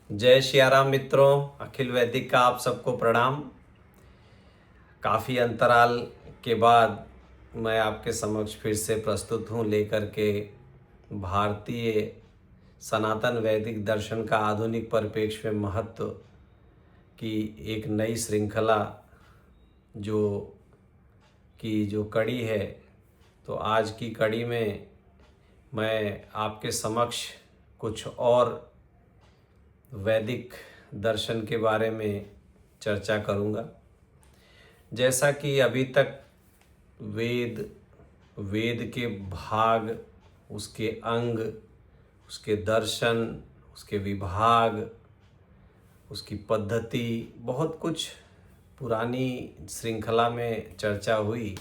जय सियाराम मित्रों, अखिल वैदिक का आप सबको प्रणाम। काफ़ी अंतराल के बाद मैं आपके समक्ष फिर से प्रस्तुत हूँ लेकर के भारतीय सनातन वैदिक दर्शन का आधुनिक परिप्रेक्ष्य में महत्व की एक नई श्रृंखला जो जो कड़ी है। तो आज की कड़ी में मैं आपके समक्ष कुछ और वैदिक दर्शन के बारे में चर्चा करूँगा। जैसा कि अभी तक वेद के भाग, उसके अंग, उसके दर्शन, उसके विभाग, उसकी पद्धति, बहुत कुछ पुरानी श्रृंखला में चर्चा हुई।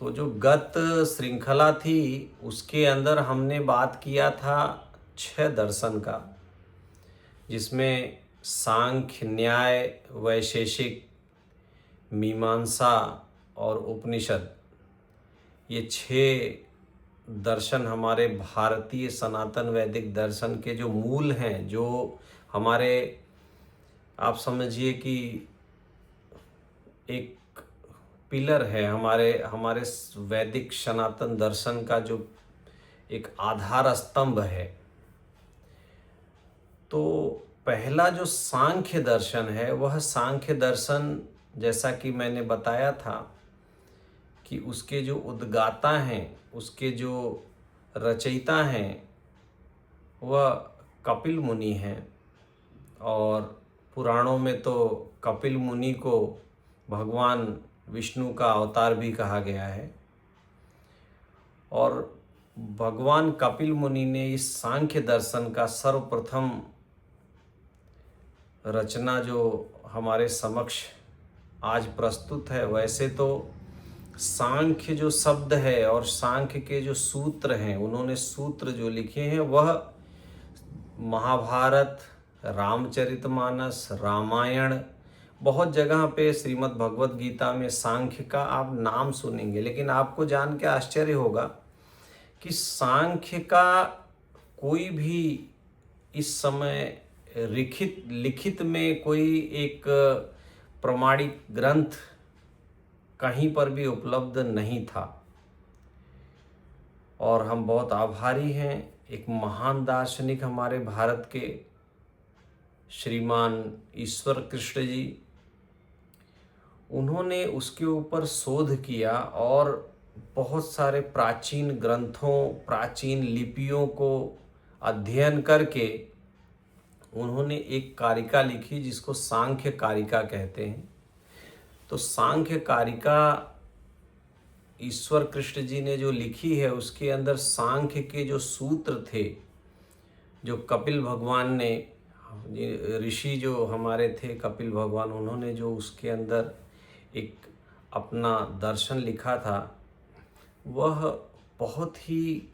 तो जो गत श्रृंखला थी उसके अंदर हमने बात किया था 6 दर्शन का, जिसमें सांख्य, न्याय, वैशेषिक, मीमांसा और उपनिषद, ये 6 दर्शन हमारे भारतीय सनातन वैदिक दर्शन के जो मूल हैं, जो हमारे, आप समझिए कि एक पिलर है हमारे वैदिक सनातन दर्शन का, जो एक आधार स्तंभ है। तो पहला जो सांख्य दर्शन है, वह सांख्य दर्शन, जैसा कि मैंने बताया था कि उसके जो उद्गाता हैं, उसके जो रचयिता हैं, वह कपिल मुनि हैं। और पुराणों में तो कपिल मुनि को भगवान विष्णु का अवतार भी कहा गया है। और भगवान कपिल मुनि ने इस सांख्य दर्शन का सर्वप्रथम रचना जो हमारे समक्ष आज प्रस्तुत है। वैसे तो सांख्य जो शब्द है और सांख्य के जो सूत्र हैं, उन्होंने सूत्र जो लिखे हैं वह महाभारत, रामचरितमानस, रामायण, बहुत जगह पे श्रीमद् भगवत गीता में सांख्य का आप नाम सुनेंगे। लेकिन आपको जान के आश्चर्य होगा कि सांख्य का कोई भी इस समय लिखित में कोई एक प्रमाणिक ग्रंथ कहीं पर भी उपलब्ध नहीं था। और हम बहुत आभारी हैं, एक महान दार्शनिक हमारे भारत के श्रीमान ईश्वर कृष्ण जी, उन्होंने उसके ऊपर शोध किया और बहुत सारे प्राचीन ग्रंथों, प्राचीन लिपियों को अध्ययन करके उन्होंने एक कारिका लिखी जिसको सांख्य कारिका कहते हैं। तो सांख्य कारिका ईश्वर कृष्ण जी ने जो लिखी है, उसके अंदर सांख्य के जो सूत्र थे, जो कपिल भगवान ने, ऋषि जो हमारे थे कपिल भगवान, उन्होंने जो उसके अंदर एक अपना दर्शन लिखा था, वह बहुत ही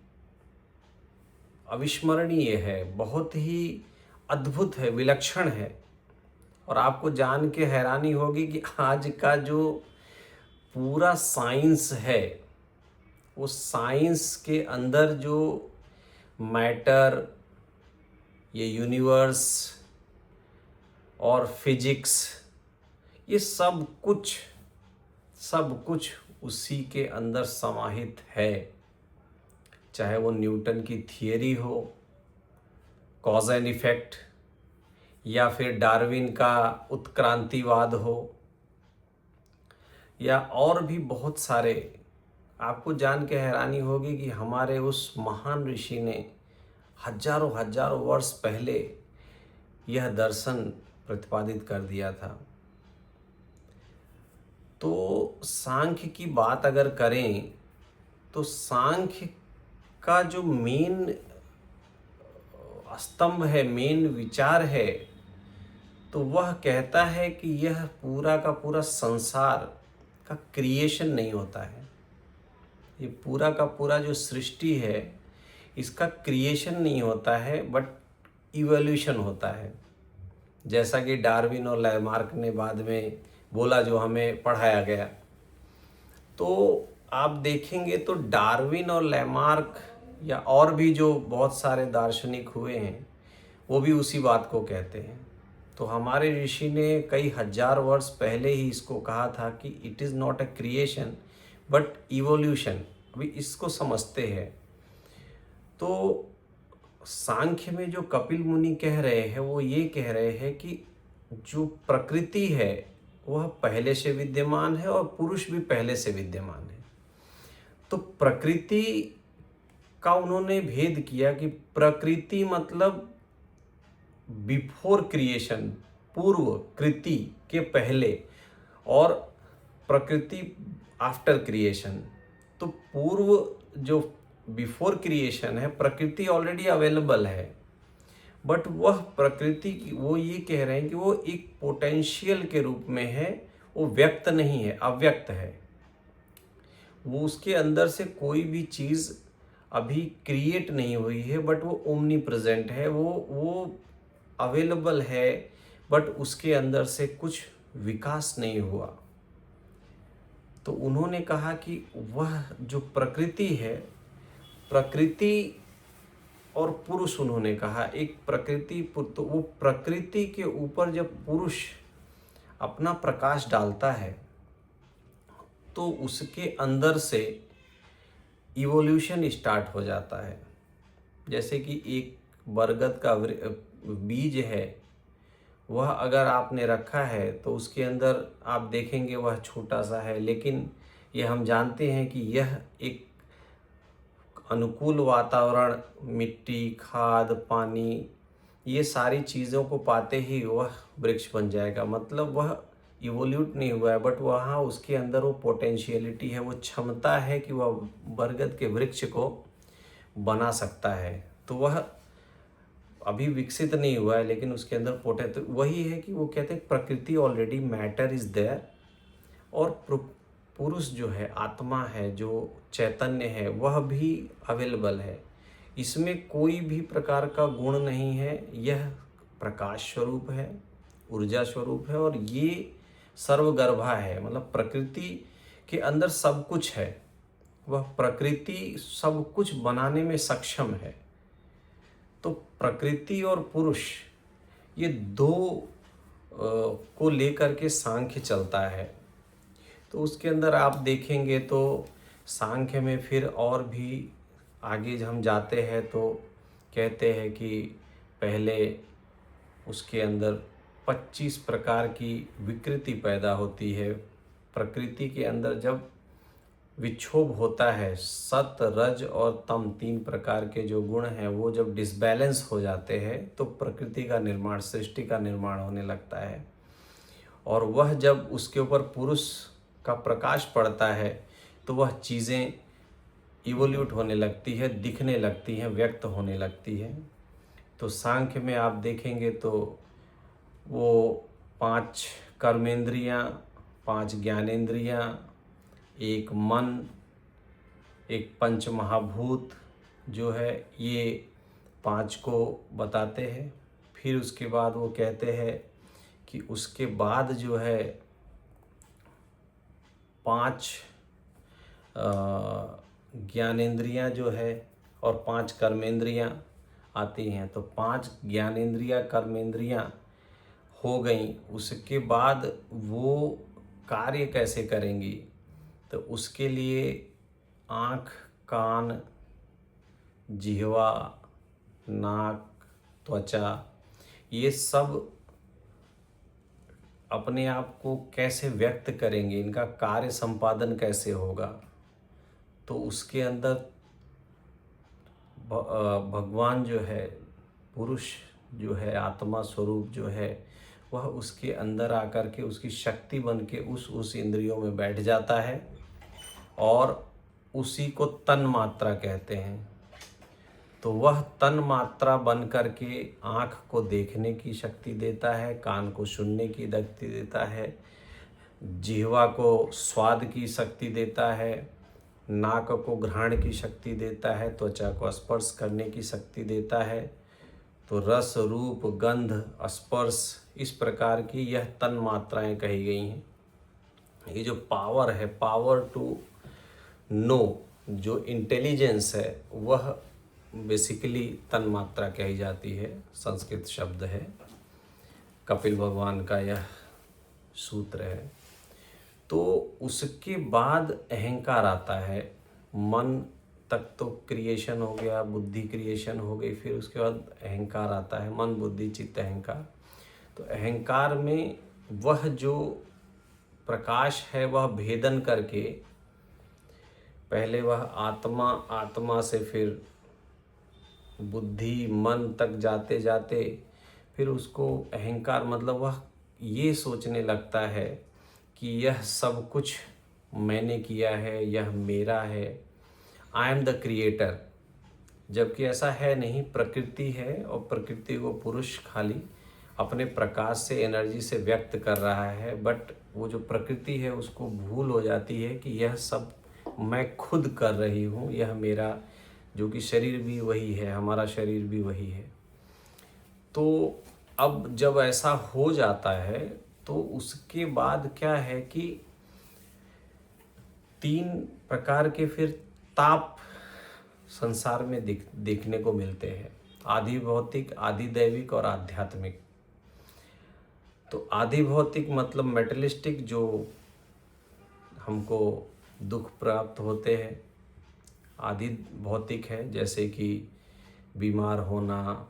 अविस्मरणीय है, बहुत ही अद्भुत है, विलक्षण है। और आपको जान के हैरानी होगी कि आज का जो पूरा साइंस है, वो साइंस के अंदर जो मैटर, ये यूनिवर्स और फिजिक्स, ये सब कुछ उसी के अंदर समाहित है। चाहे वो न्यूटन की थियरी हो, कॉज एंड इफेक्ट, या फिर डार्विन का उत्क्रांतिवाद हो, या और भी बहुत सारे। आपको जान के हैरानी होगी कि हमारे उस महान ऋषि ने हजारों वर्ष पहले यह दर्शन प्रतिपादित कर दिया था। तो सांख्य की बात अगर करें तो सांख्य का जो मेन स्तंभ है, मेन विचार है, तो वह कहता है कि यह पूरा का पूरा संसार का क्रिएशन नहीं होता है। ये पूरा का पूरा जो सृष्टि है, इसका क्रिएशन नहीं होता है, बट इवोल्यूशन होता है। जैसा कि डार्विन और लैमार्क ने बाद में बोला, जो हमें पढ़ाया गया। तो आप देखेंगे तो डार्विन और लैमार्क या और भी जो बहुत सारे दार्शनिक हुए हैं, वो भी उसी बात को कहते हैं। तो हमारे ऋषि ने कई हजार वर्ष पहले ही इसको कहा था कि it is not a creation but evolution. अभी इसको समझते हैं। तो सांख्य में जो कपिल मुनि कह रहे हैं वो ये कह रहे हैं कि जो प्रकृति है वह पहले से विद्यमान है और पुरुष भी पहले से विद्यमान है। तो प्रकृति का उन्होंने भेद किया कि प्रकृति मतलब बिफोर क्रिएशन, पूर्व कृति के पहले, और प्रकृति आफ्टर क्रिएशन। तो पूर्व जो बिफोर क्रिएशन है, प्रकृति ऑलरेडी अवेलेबल है, बट वह प्रकृति की वो ये कह रहे हैं कि वो एक पोटेंशियल के रूप में है, वो व्यक्त नहीं है, अव्यक्त है। वो उसके अंदर से कोई भी चीज़ अभी क्रिएट नहीं हुई है, बट वो ओमनी प्रेजेंट है, वो अवेलेबल है, बट उसके अंदर से कुछ विकास नहीं हुआ। तो उन्होंने कहा कि वह जो प्रकृति है, प्रकृति और पुरुष, उन्होंने कहा एक प्रकृति, तो वो प्रकृति के ऊपर जब पुरुष अपना प्रकाश डालता है तो उसके अंदर से इवोल्यूशन स्टार्ट हो जाता है। जैसे कि एक बरगद का बीज है, वह अगर आपने रखा है तो उसके अंदर आप देखेंगे वह छोटा सा है, लेकिन यह हम जानते हैं कि यह एक अनुकूल वातावरण, मिट्टी, खाद, पानी, ये सारी चीज़ों को पाते ही वह वृक्ष बन जाएगा। मतलब वह इवोल्यूट नहीं हुआ है, बट वहाँ उसके अंदर वो पोटेंशियलिटी है, वो क्षमता है कि वह बरगद के वृक्ष को बना सकता है। तो वह अभी विकसित नहीं हुआ है, लेकिन उसके अंदर तो वही है कि वो कहते हैं प्रकृति ऑलरेडी, मैटर इज़ देयर, और पुरुष जो है, आत्मा है, जो चैतन्य है, वह भी अवेलेबल है। इसमें कोई भी प्रकार का गुण नहीं है। यह प्रकाश स्वरूप है, ऊर्जा स्वरूप है, और ये सर्वगर्भा है। मतलब प्रकृति के अंदर सब कुछ है, वह प्रकृति सब कुछ बनाने में सक्षम है। तो प्रकृति और पुरुष, ये दो को लेकर के सांख्य चलता है। तो उसके अंदर आप देखेंगे तो सांख्य में फिर और भी आगे हम जाते हैं तो कहते हैं कि पहले उसके अंदर 25 प्रकार की विकृति पैदा होती है। प्रकृति के अंदर जब विक्षोभ होता है, सत, रज और तम, 3 प्रकार के जो गुण हैं वो जब डिसबैलेंस हो जाते हैं तो प्रकृति का निर्माण, सृष्टि का निर्माण होने लगता है। और वह जब उसके ऊपर पुरुष का प्रकाश पड़ता है तो वह चीज़ें इवोल्यूट होने लगती है, दिखने लगती हैं, व्यक्त होने लगती है। तो सांख्य में आप देखेंगे तो वो 5 कर्मेंद्रियाँ, 5 ज्ञानेंद्रियाँ, एक मन, एक पंच महाभूत जो है, ये 5 को बताते हैं। फिर उसके बाद वो कहते हैं कि उसके बाद जो है 5 ज्ञानेंद्रियाँ जो है और 5 कर्मेंद्रियाँ आती हैं। तो 5 ज्ञानेंद्रियाँ, कर्मेंद्रियाँ हो गई, उसके बाद वो कार्य कैसे करेंगी? तो उसके लिए आँख, कान, जिह्वा, नाक, त्वचा, ये सब अपने आप को कैसे व्यक्त करेंगे, इनका कार्य संपादन कैसे होगा? तो उसके अंदर भगवान जो है, पुरुष जो है, आत्मा स्वरूप जो है, वह उसके अंदर आकर के उसकी शक्ति बन के उस इंद्रियों में बैठ जाता है, और उसी को तन मात्रा कहते हैं। तो वह तन मात्रा बन करके आँख को देखने की शक्ति देता है, कान को सुनने की शक्ति देता है, जिह्वा को स्वाद की शक्ति देता है, नाक को घ्राण की शक्ति देता है, त्वचा को स्पर्श करने की शक्ति देता है। तो रस, रूप, गंध, स्पर्श, इस प्रकार की यह तन मात्राएं कही गई हैं। ये जो पावर है, पावर टू नो, जो इंटेलिजेंस है, वह बेसिकली तन्मात्रा कही जाती है, संस्कृत शब्द है, कपिल भगवान का यह सूत्र है। तो उसके बाद अहंकार आता है। मन तक तो क्रिएशन हो गया, बुद्धि क्रिएशन हो गई, फिर उसके बाद अहंकार आता है, मन बुद्धि चित्त अहंकार। तो अहंकार में वह जो प्रकाश है वह भेदन करके पहले वह आत्मा, आत्मा से फिर बुद्धि मन तक जाते जाते फिर उसको अहंकार, मतलब वह ये सोचने लगता है कि यह सब कुछ मैंने किया है, यह मेरा है, आई एम द क्रिएटर। जबकि ऐसा है नहीं, प्रकृति है और प्रकृति को पुरुष खाली अपने प्रकाश से, एनर्जी से व्यक्त कर रहा है। बट वो जो प्रकृति है उसको भूल हो जाती है कि यह सब मैं खुद कर रही हूँ, यह मेरा, जो कि शरीर भी वही है, हमारा शरीर भी वही है। तो अब जब ऐसा हो जाता है तो उसके बाद क्या है कि 3 प्रकार के फिर ताप संसार में देखने को मिलते हैं, आदि भौतिक, आदि दैविक और आध्यात्मिक। तो आदि भौतिक मतलब मेटलिस्टिक, जो हमको दुख प्राप्त होते हैं। आदि भौतिक है जैसे कि बीमार होना,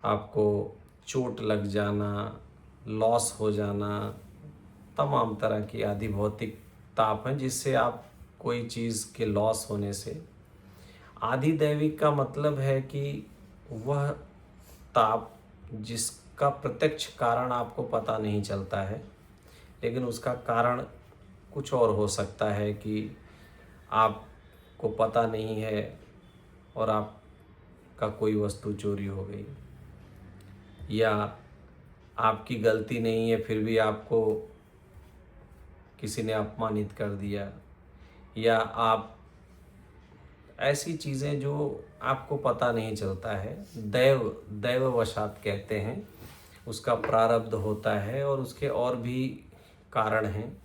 आपको चोट लग जाना, लॉस हो जाना, तमाम तरह की आदि भौतिक ताप हैं जिससे आप कोई चीज़ के लॉस होने से। आदि दैविक का मतलब है कि वह ताप जिसका प्रत्यक्ष कारण आपको पता नहीं चलता है, लेकिन उसका कारण कुछ और हो सकता है कि आपको पता नहीं है और आपका कोई वस्तु चोरी हो गई, या आपकी गलती नहीं है फिर भी आपको किसी ने अपमानित कर दिया, या आप ऐसी चीज़ें जो आपको पता नहीं चलता है, दैववशात कहते हैं, उसका प्रारब्ध होता है और उसके और भी कारण हैं।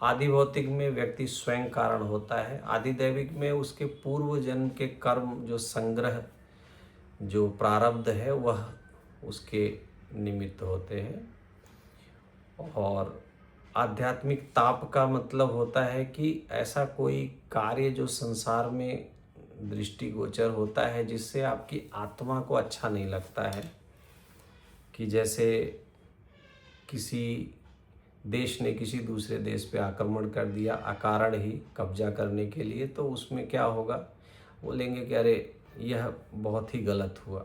आदि भौतिक में व्यक्ति स्वयं कारण होता है, आदि दैविक में उसके पूर्व जन्म के कर्म, जो संग्रह, जो प्रारब्ध है वह उसके निमित्त होते हैं। और आध्यात्मिक ताप का मतलब होता है कि ऐसा कोई कार्य जो संसार में दृष्टिगोचर होता है जिससे आपकी आत्मा को अच्छा नहीं लगता है, कि जैसे किसी देश ने किसी दूसरे देश पे आक्रमण कर दिया अकारण ही कब्जा करने के लिए, तो उसमें क्या होगा, बोलेंगे कि अरे यह बहुत ही गलत हुआ,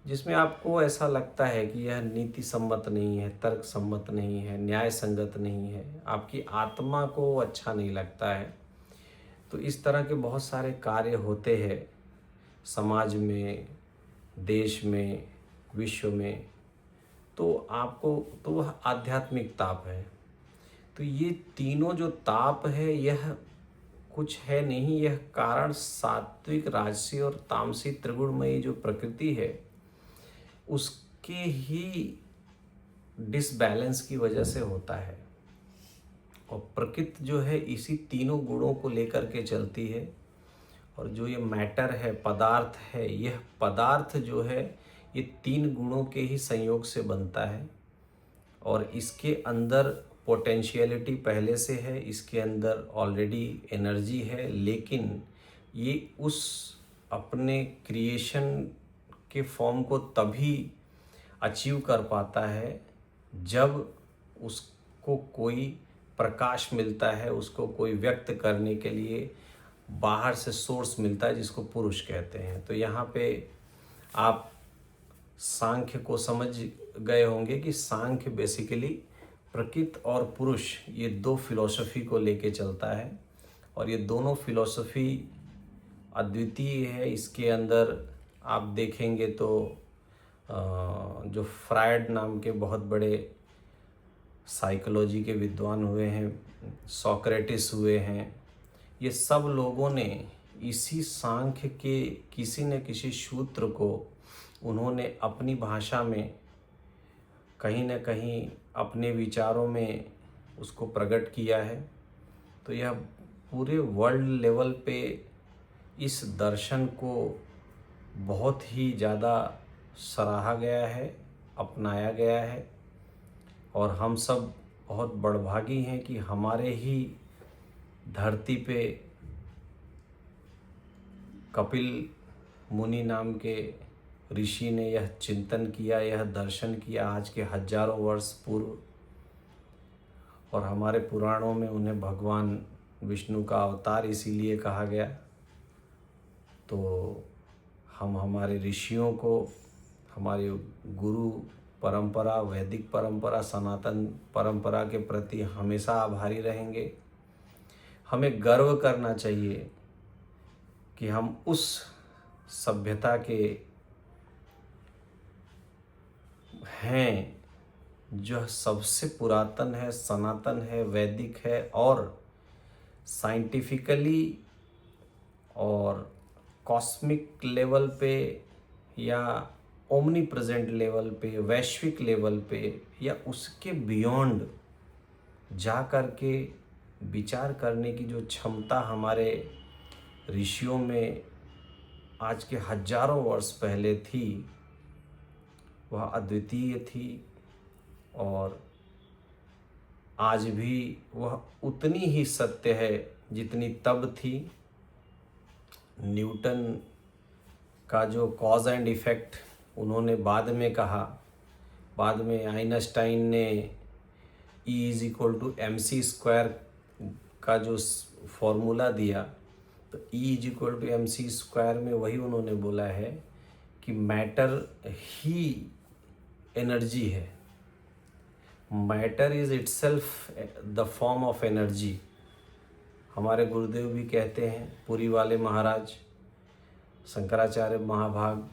जिसमें आपको ऐसा लगता है कि यह नीति सम्मत नहीं है, तर्क सम्मत नहीं है, न्याय संगत नहीं है, आपकी आत्मा को अच्छा नहीं लगता है। तो इस तरह के बहुत सारे कार्य होते हैं समाज में, देश में, विश्व में। तो आपको, तो वह आध्यात्मिक ताप है। तो ये तीनों जो ताप है यह कुछ है नहीं, यह कारण सात्विक, राजसी और तामसी त्रिगुणमयी जो प्रकृति है उसके ही डिसबैलेंस की वजह से होता है। और प्रकृति जो है इसी तीनों गुणों को लेकर के चलती है। और जो ये मैटर है, पदार्थ है, यह पदार्थ जो है ये 3 गुणों के ही संयोग से बनता है। और इसके अंदर पोटेंशियलिटी पहले से है, इसके अंदर ऑलरेडी एनर्जी है, लेकिन ये उस अपने क्रिएशन के फॉर्म को तभी अचीव कर पाता है जब उसको कोई प्रकाश मिलता है, उसको कोई व्यक्त करने के लिए बाहर से सोर्स मिलता है जिसको पुरुष कहते हैं। तो यहाँ पे आप सांख्य को समझ गए होंगे कि सांख्य बेसिकली प्रकृति और पुरुष, ये 2 फिलॉसफी को लेके चलता है और ये दोनों फिलॉसफी अद्वितीय है। इसके अंदर आप देखेंगे तो जो फ्रायड नाम के बहुत बड़े साइकोलॉजी के विद्वान हुए हैं, सोक्रेटिस हुए हैं, ये सब लोगों ने इसी सांख्य के किसी न किसी सूत्र को उन्होंने अपनी भाषा में कहीं न कहीं अपने विचारों में उसको प्रकट किया है। तो यह पूरे वर्ल्ड लेवल पे इस दर्शन को बहुत ही ज़्यादा सराहा गया है, अपनाया गया है, और हम सब बहुत बड़भागी हैं कि हमारे ही धरती पे कपिल मुनि नाम के ऋषि ने यह चिंतन किया, यह दर्शन किया आज के हजारों वर्ष पूर्व। और हमारे पुराणों में उन्हें भगवान विष्णु का अवतार इसीलिए कहा गया। तो हम हमारे ऋषियों को, हमारे गुरु परंपरा, वैदिक परंपरा, सनातन परंपरा के प्रति हमेशा आभारी रहेंगे। हमें गर्व करना चाहिए कि हम उस सभ्यता के हैं जो सबसे पुरातन है, सनातन है, वैदिक है, और साइंटिफिकली और कॉस्मिक लेवल पे या ओमनी प्रेजेंट लेवल पे, वैश्विक लेवल पे या उसके बियॉन्ड जा कर के विचार करने की जो क्षमता हमारे ऋषियों में आज के हजारों वर्ष पहले थी, वह अद्वितीय थी। और आज भी वह उतनी ही सत्य है जितनी तब थी। न्यूटन का जो कॉज एंड इफ़ेक्ट उन्होंने बाद में कहा, बाद में आइंस्टाइन ने E=mc² का जो फॉर्मूला दिया, तो E=mc² में वही उन्होंने बोला है कि मैटर ही एनर्जी है। Matter is itself the form of energy. हमारे गुरुदेव भी कहते हैं, पुरी वाले महाराज, शंकराचार्य महाभाग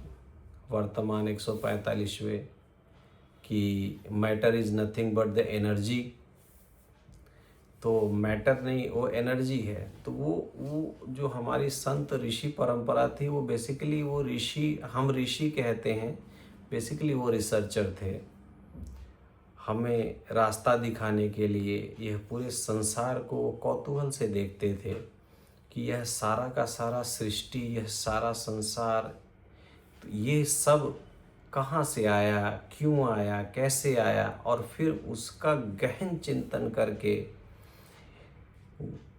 वर्तमान 145वें, कि matter is nothing but the energy. तो मैटर नहीं, वो एनर्जी है। तो वो जो हमारी संत ऋषि परंपरा थी, वो बेसिकली वो ऋषि, हम ऋषि कहते हैं, बेसिकली वो रिसर्चर थे। हमें रास्ता दिखाने के लिए यह पूरे संसार को कौतूहल से देखते थे कि यह सारा का सारा सृष्टि, यह सारा संसार, तो ये सब कहाँ से आया, क्यों आया, कैसे आया, और फिर उसका गहन चिंतन करके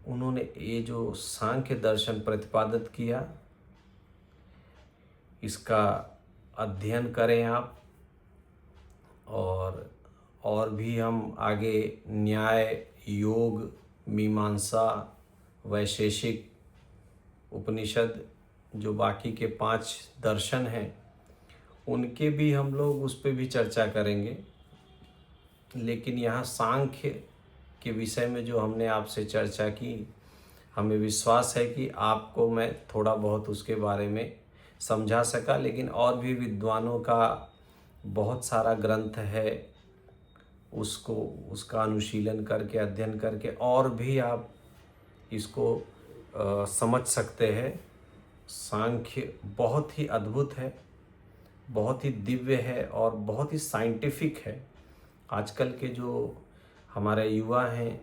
उन्होंने ये जो सांख्य दर्शन प्रतिपादित किया, इसका अध्ययन करें आप। और भी हम आगे न्याय, योग, मीमांसा, वैशेषिक, उपनिषद, जो बाकी के 5 दर्शन हैं, उनके भी हम लोग उस पर भी चर्चा करेंगे। लेकिन यहाँ सांख्य के विषय में जो हमने आपसे चर्चा की, हमें विश्वास है कि आपको मैं थोड़ा बहुत उसके बारे में समझा सका। लेकिन और भी विद्वानों का बहुत सारा ग्रंथ है, उसका अनुशीलन करके, अध्ययन करके और भी आप इसको समझ सकते हैं। सांख्य बहुत ही अद्भुत है, बहुत ही दिव्य है और बहुत ही साइंटिफिक है। आजकल के जो हमारे युवा हैं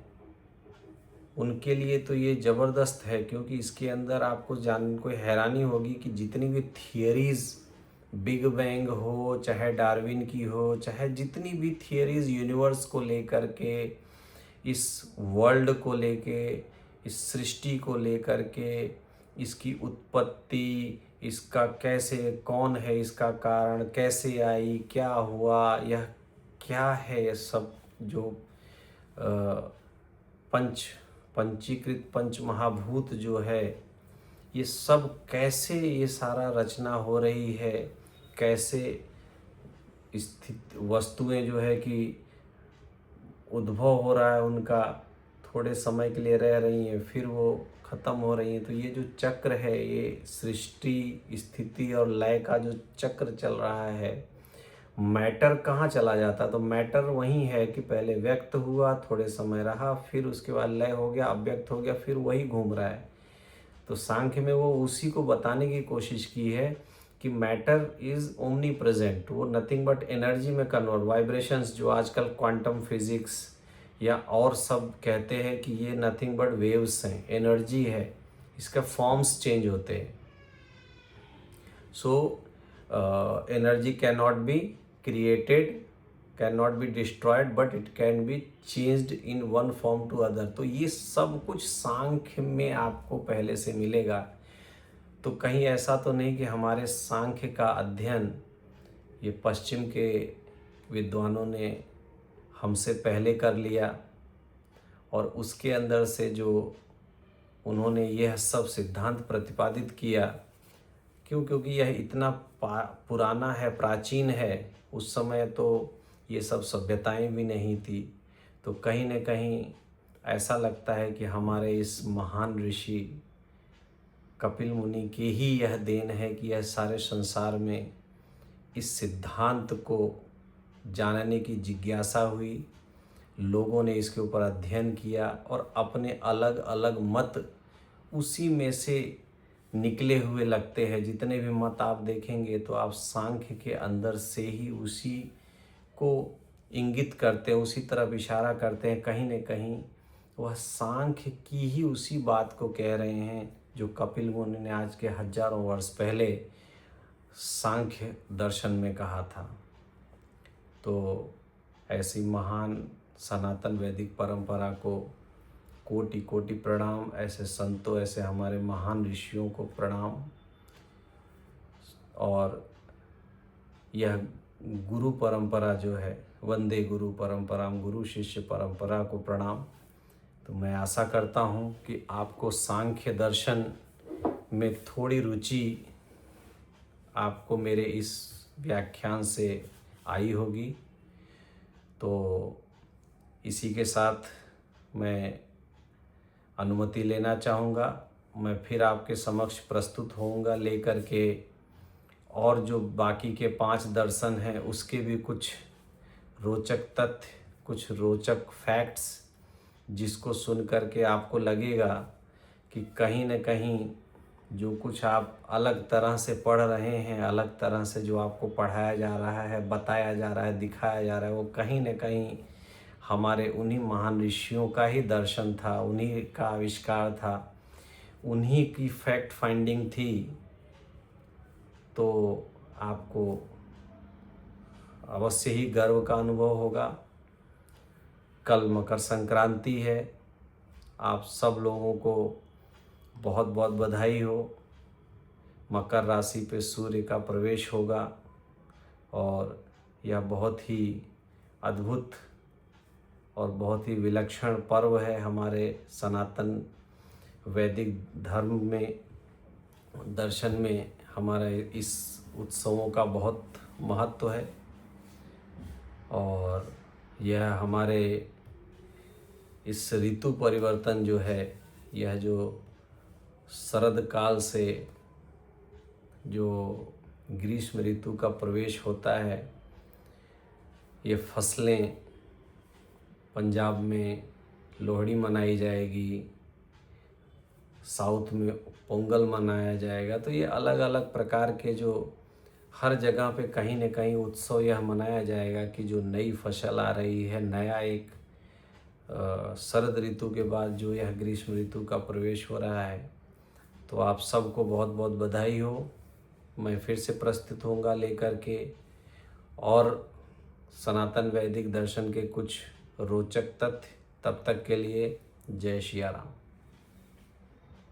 उनके लिए तो ये ज़बरदस्त है, क्योंकि इसके अंदर आपको कोई हैरानी होगी कि जितनी भी थियरीज़, बिग बैंग हो, चाहे डार्विन की हो, चाहे जितनी भी थियरीज़ यूनिवर्स को लेकर के, इस वर्ल्ड को लेके, इस सृष्टि को लेकर के, इसकी उत्पत्ति, इसका कैसे, कौन है इसका कारण, कैसे आई, क्या हुआ, यह क्या है, यह सब जो पंचीकृत पंच महाभूत जो है, ये सब कैसे ये सारा रचना हो रही है, कैसे स्थित वस्तुएं जो है कि उद्भव हो रहा है उनका, थोड़े समय के लिए रह रही हैं, फिर वो ख़त्म हो रही हैं। तो ये जो चक्र है, ये सृष्टि, स्थिति और लय का जो चक्र चल रहा है, मैटर कहाँ चला जाता? तो मैटर वही है कि पहले व्यक्त हुआ, थोड़े समय रहा, फिर उसके बाद लय हो गया, अव्यक्त हो गया, फिर वही घूम रहा है। तो सांख्य में वो उसी को बताने की कोशिश की है कि मैटर इज़ ओमनी प्रेजेंट, वो नथिंग बट एनर्जी में कन्वर्ट, वाइब्रेशंस, जो आजकल क्वांटम फिजिक्स या और सब कहते हैं कि ये नथिंग बट वेव्स हैं, एनर्जी है, इसका फॉर्म्स चेंज होते हैं। So energy can not be created, can not be destroyed, but it can be changed in one form to other. तो ये सब कुछ सांख्य में आपको पहले से मिलेगा। तो कहीं ऐसा तो नहीं कि हमारे सांख्य का अध्ययन ये पश्चिम के विद्वानों ने हमसे पहले कर लिया और उसके अंदर से जो उन्होंने यह सब सिद्धांत प्रतिपादित किया। क्योंकि यह इतना पुराना है, प्राचीन है। उस समय तो ये सब सभ्यताएं भी नहीं थी। तो कहीं न कहीं ऐसा लगता है कि हमारे इस महान ऋषि कपिल मुनि की ही यह देन है कि यह सारे संसार में इस सिद्धांत को जानने की जिज्ञासा हुई, लोगों ने इसके ऊपर अध्ययन किया और अपने अलग अलग मत उसी में से निकले हुए लगते हैं। जितने भी मत आप देखेंगे तो आप सांख्य के अंदर से ही उसी को इंगित करते हैं, उसी तरफ इशारा करते हैं। कहीं न कहीं वह सांख्य की ही उसी बात को कह रहे हैं जो कपिल मुनि ने आज के हजारों वर्ष पहले सांख्य दर्शन में कहा था। तो ऐसी महान सनातन वैदिक परंपरा को कोटि कोटि प्रणाम। ऐसे संतों, ऐसे हमारे महान ऋषियों को प्रणाम। और यह गुरु परंपरा जो है, वंदे गुरु परंपरा, गुरु शिष्य परंपरा को प्रणाम। तो मैं आशा करता हूँ कि आपको सांख्य दर्शन में थोड़ी रुचि आपको मेरे इस व्याख्यान से आई होगी। तो इसी के साथ मैं अनुमति लेना चाहूँगा। मैं फिर आपके समक्ष प्रस्तुत होऊंगा लेकर के और जो बाकी के 5 दर्शन हैं उसके भी कुछ रोचक तथ्य, कुछ रोचक फैक्ट्स, जिसको सुन करके आपको लगेगा कि कहीं न कहीं जो कुछ आप अलग तरह से पढ़ रहे हैं, अलग तरह से जो आपको पढ़ाया जा रहा है, बताया जा रहा है, दिखाया जा रहा है, वो कहीं न कहीं हमारे उन्हीं महान ऋषियों का ही दर्शन था, उन्हीं का आविष्कार था, उन्हीं की फैक्ट फाइंडिंग थी। तो आपको अवश्य ही गर्व का अनुभव होगा। कल मकर संक्रांति है। आप सब लोगों को बहुत बहुत बधाई हो। मकर राशि पे सूर्य का प्रवेश होगा और यह बहुत ही अद्भुत और बहुत ही विलक्षण पर्व है हमारे सनातन वैदिक धर्म में, दर्शन में। हमारे इस उत्सवों का बहुत महत्व है और यह हमारे इस ऋतु परिवर्तन जो है, यह जो शरद काल से जो ग्रीष्म ऋतु का प्रवेश होता है, ये फसलें, पंजाब में लोहड़ी मनाई जाएगी, साउथ में पोंगल मनाया जाएगा। तो ये अलग अलग प्रकार के जो हर जगह पे कहीं न कहीं उत्सव यह मनाया जाएगा कि जो नई फसल आ रही है, नया एक शरद ऋतु के बाद जो यह ग्रीष्म ऋतु का प्रवेश हो रहा है। तो आप सबको बहुत बहुत बधाई हो। मैं फिर से प्रस्तुत होऊंगा लेकर के और सनातन वैदिक दर्शन के कुछ रोचक तथ्य। तब तक के लिए जय सिया राम।